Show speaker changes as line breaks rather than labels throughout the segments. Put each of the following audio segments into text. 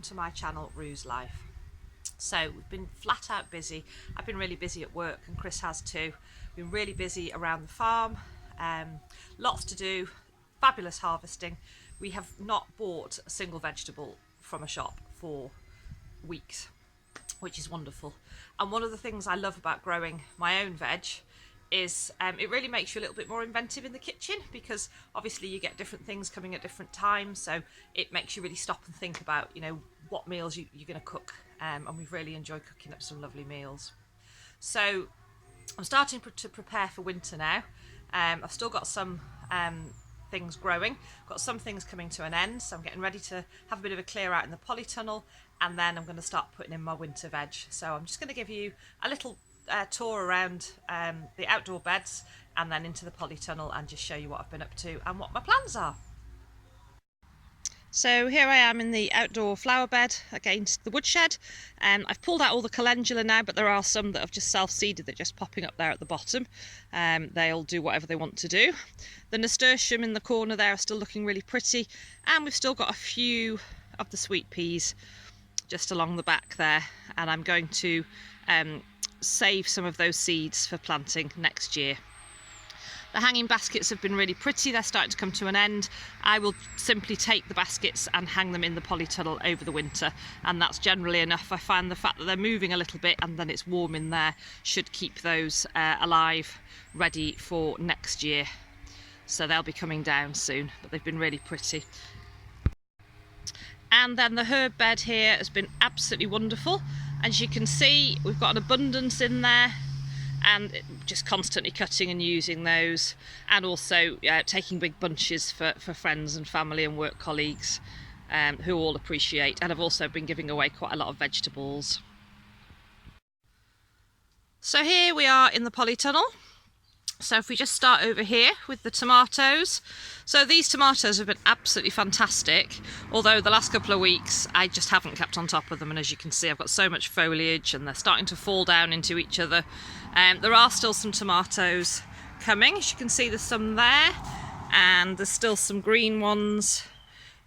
to my channel, Rue's Life. So we've been flat out busy. I've been really busy at work and Chris has too. We've been really busy around the farm, lots to do, fabulous harvesting. We have not bought a single vegetable from a shop for weeks, which is wonderful. And one of the things I love about growing my own veg is it really makes you a little bit more inventive in the kitchen, because obviously you get different things coming at different times, so it makes you really stop and think about, you know, what meals you're going to cook, and we've really enjoyed cooking up some lovely meals. So I'm starting to prepare for winter now. I've still got some things growing, got some things coming to an end, so I'm getting ready to have a bit of a clear out in the polytunnel, and then I'm going to start putting in my winter veg. So I'm just going to give you a little tour around the outdoor beds and then into the polytunnel and just show you what I've been up to and what my plans are. So here I am in the outdoor flower bed against the woodshed. I've pulled out all the calendula now, but there are some that have just self-seeded, they're just popping up there at the bottom. They'll do whatever they want to do. The nasturtium in the corner there are still looking really pretty, and we've still got a few of the sweet peas just along the back there, and I'm going to save some of those seeds for planting next year. The hanging baskets have been really pretty, they're starting to come to an end. I will simply take the baskets and hang them in the polytunnel over the winter, and that's generally enough. I find the fact that they're moving a little bit and then it's warm in there should keep those alive, ready for next year. So they'll be coming down soon, but they've been really pretty. And then the herb bed here has been absolutely wonderful. As you can see, we've got an abundance in there, and just constantly cutting and using those, and also taking big bunches for friends and family and work colleagues who all appreciate, and I've also been giving away quite a lot of vegetables. So here we are in the polytunnel. So if we just start over here with the tomatoes. So these tomatoes have been absolutely fantastic, although the last couple of weeks I just haven't kept on top of them, and as you can see I've got so much foliage and they're starting to fall down into each other. There are still some tomatoes coming, as you can see there's some there, and there's still some green ones.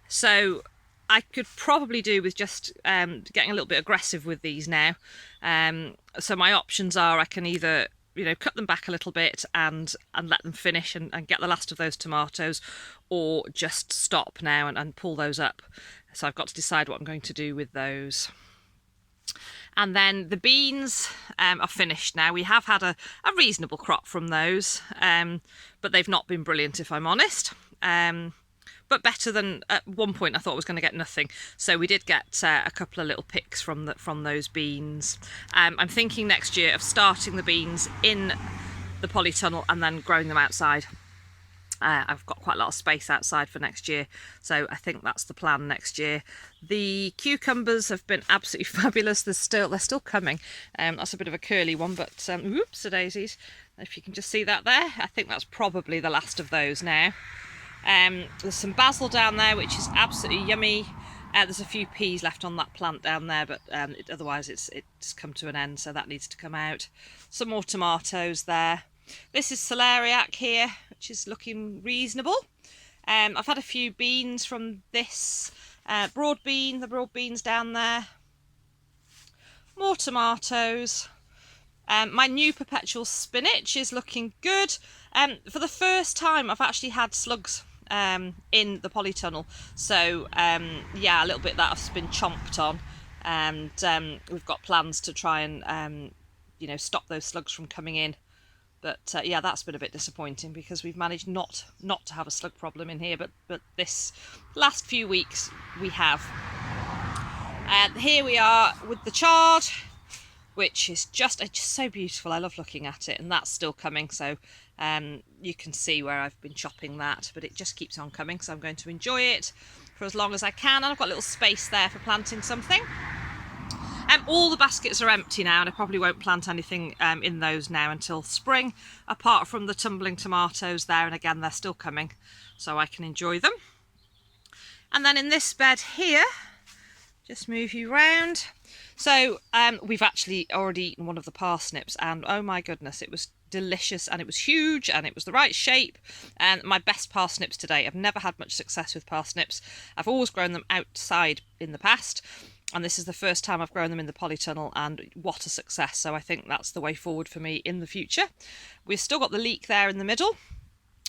So I could probably do with just getting a little bit aggressive with these now. So my options are I can either cut them back a little bit and let them finish and get the last of those tomatoes, or just stop now and pull those up. So I've got to decide what I'm going to do with those. And then the beans are finished now. We have had a reasonable crop from those, but they've not been brilliant, if I'm honest. But better than at one point I thought I was going to get nothing. So we did get a couple of little picks from those beans. I'm thinking next year of starting the beans in the polytunnel and then growing them outside. I've got quite a lot of space outside for next year, so I think that's the plan next year. The cucumbers have been absolutely fabulous. They're still coming. That's a bit of a curly one, but oops, daisies. If you can just see that there, I think that's probably the last of those now. There's some basil down there, which is absolutely yummy. There's a few peas left on that plant down there, but otherwise it's come to an end, so that needs to come out. Some more tomatoes there. This is celeriac here, which is looking reasonable. I've had a few beans from this the broad beans down there. More tomatoes. My new perpetual spinach is looking good. For the first time I've actually had slugs in the polytunnel, so yeah, a little bit that have been chomped on, and we've got plans to try and stop those slugs from coming in. But yeah, that's been a bit disappointing because we've managed not to have a slug problem in here, but this last few weeks we have. And here we are with the chard, which is just so beautiful. I love looking at it, and that's still coming. So you can see where I've been chopping that, but it just keeps on coming. So I'm going to enjoy it for as long as I can. And I've got a little space there for planting something. All the baskets are empty now, and I probably won't plant anything in those now until spring, apart from the tumbling tomatoes there, and again they're still coming, so I can enjoy them. And then in this bed here, just move you round. So we've actually already eaten one of the parsnips, and oh my goodness, it was delicious, and it was huge, and it was the right shape, and my best parsnips today. I've never had much success with parsnips. I've always grown them outside in the past, and this is the first time I've grown them in the polytunnel, and what a success. So I think that's the way forward for me in the future. We've still got the leek there in the middle.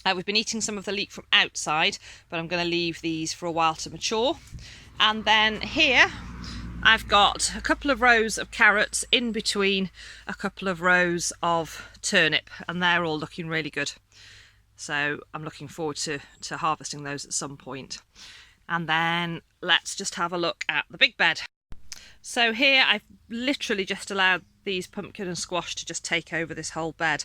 We've been eating some of the leek from outside, but I'm going to leave these for a while to mature. And then here I've got a couple of rows of carrots in between a couple of rows of turnip, and they're all looking really good. So I'm looking forward to harvesting those at some point. And then let's just have a look at the big bed. So here I've literally just allowed these pumpkin and squash to just take over this whole bed.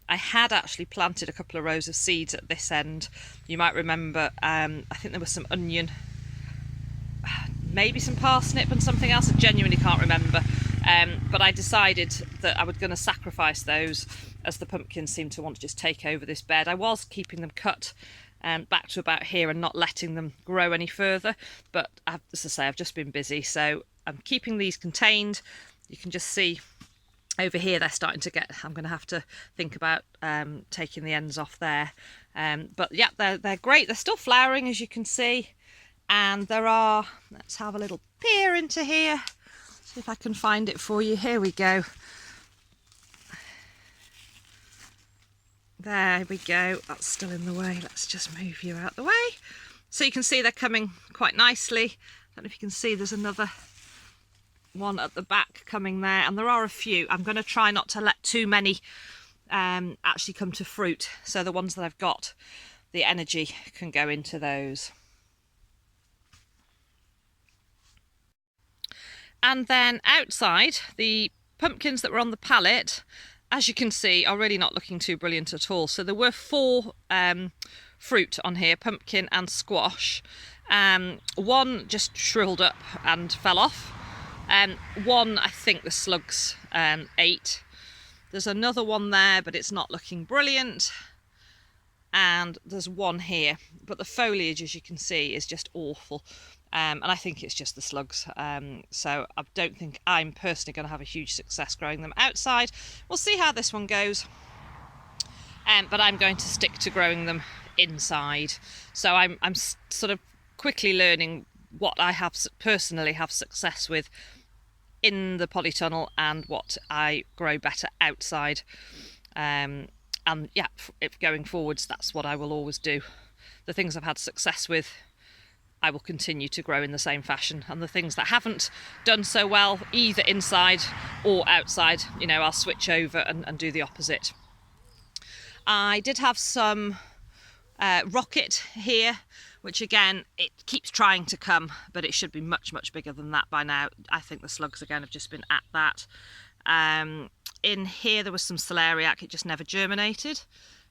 I had actually planted a couple of rows of seeds at this end. You might remember, I think there was some onion, maybe some parsnip and something else. I genuinely can't remember. But I decided that I was going to sacrifice those as the pumpkins seemed to want to just take over this bed. I was keeping them cut back to about here and not letting them grow any further. But as I say, I've just been busy. So I'm keeping these contained. You can just see over here they're starting to get, I'm going to have to think about taking the ends off there. But yeah, they're great. They're still flowering, as you can see. And there are, let's have a little peer into here. See if I can find it for you. Here we go. There we go. That's still in the way. Let's just move you out the way. So you can see they're coming quite nicely. I don't know if you can see, there's another one at the back coming there, and there are a few. I'm going to try not to let too many actually come to fruit, so the ones that I've got, the energy can go into those. And then outside, the pumpkins that were on the pallet, as you can see, are really not looking too brilliant at all. So there were 4 fruit on here, pumpkin and squash. One just shriveled up and fell off. One, I think the slugs ate. There's another one there, but it's not looking brilliant. And there's one here, but the foliage, as you can see, is just awful. And I think it's just the slugs. So I don't think I'm personally going to have a huge success growing them outside. We'll see how this one goes. But I'm going to stick to growing them inside. So I'm sort of quickly learning what I have personally have success with in the polytunnel and what I grow better outside. And yeah, if going forwards, that's what I will always do. The things I've had success with, I will continue to grow in the same fashion, and the things that haven't done so well, either inside or outside, you know, I'll switch over and do the opposite. I did have some rocket here, which again, it keeps trying to come, but it should be much, much bigger than that by now. I think the slugs again have just been at that. In here there was some celeriac, it just never germinated.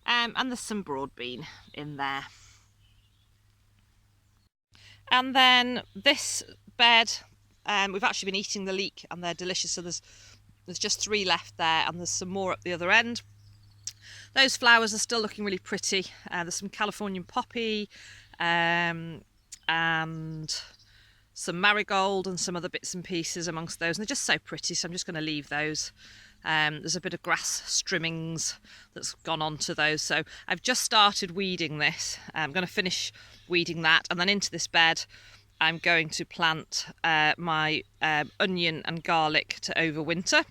And there's some broad bean in there. And then this bed, we've actually been eating the leek and they're delicious. So there's just 3 left there, and there's some more at the other end. Those flowers are still looking really pretty. There's some Californian poppy and some marigold and some other bits and pieces amongst those. And they're just so pretty, so I'm just going to leave those. There's a bit of grass strimmings that's gone onto those. So I've just started weeding this. I'm going to finish weeding that, and then into this bed I'm going to plant my onion and garlic to overwinter.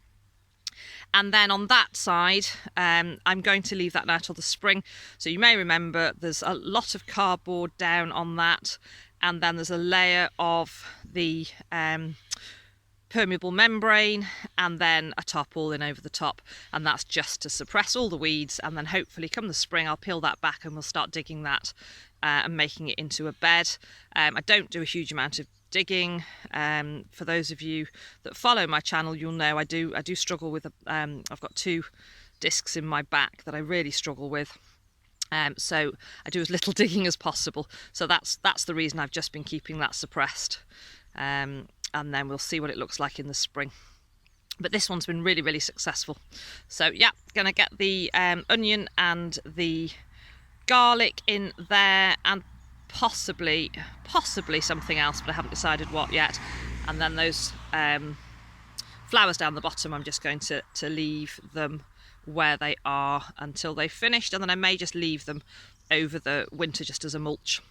And then on that side, I'm going to leave that now till the spring. So you may remember there's a lot of cardboard down on that, and then there's a layer of the permeable membrane, and then a tarpaulin over the top, and that's just to suppress all the weeds. And then hopefully come the spring I'll peel that back and we'll start digging that and making it into a bed. I don't do a huge amount of digging. For those of you that follow my channel, you'll know I do struggle with I've got 2 discs in my back that I really struggle with. So I do as little digging as possible. So that's the reason I've just been keeping that suppressed. And then we'll see what it looks like in the spring. But this one's been really, really successful. So yeah, gonna get the onion and the garlic in there, and possibly something else, but I haven't decided what yet. And then those flowers down the bottom, I'm just going to leave them where they are until they've finished, and then I may just leave them over the winter just as a mulch.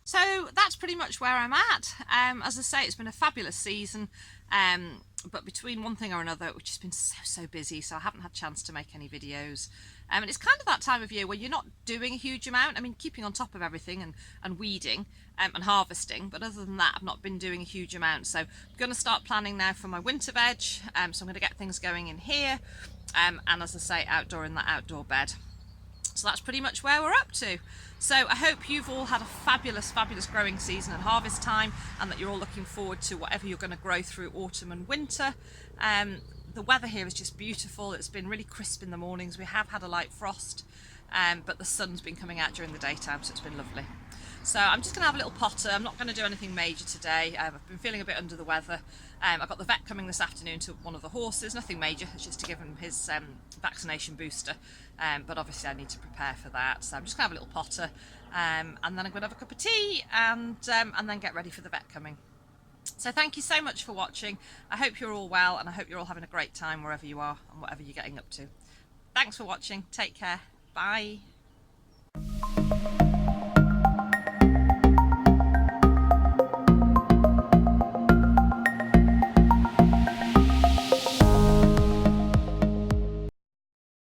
So that's pretty much where I'm at. As I say, it's been a fabulous season, but between one thing or another, which has been so busy, so I haven't had a chance to make any videos. And it's kind of that time of year where you're not doing a huge amount. I mean, keeping on top of everything and weeding and harvesting, but other than that, I've not been doing a huge amount. So I'm going to start planning now for my winter veg. So I'm going to get things going in here, and as I say, outdoor in that outdoor bed. So that's pretty much where we're up to. So I hope you've all had a fabulous growing season and harvest time, and that you're all looking forward to whatever you're going to grow through autumn and winter. The weather here is just beautiful. It's been really crisp in the mornings. We have had a light frost, but the sun's been coming out during the daytime, so it's been lovely. So I'm just going to have a little potter. I'm not going to do anything major today. I've been feeling a bit under the weather. I've got the vet coming this afternoon to one of the horses. Nothing major, it's just to give him his vaccination booster. But obviously I need to prepare for that. So I'm just going to have a little potter, and then I'm going to have a cup of tea and then get ready for the vet coming. So thank you so much for watching. I hope you're all well, and I hope you're all having a great time wherever you are and whatever you're getting up to. Thanks for watching. Take care. Bye.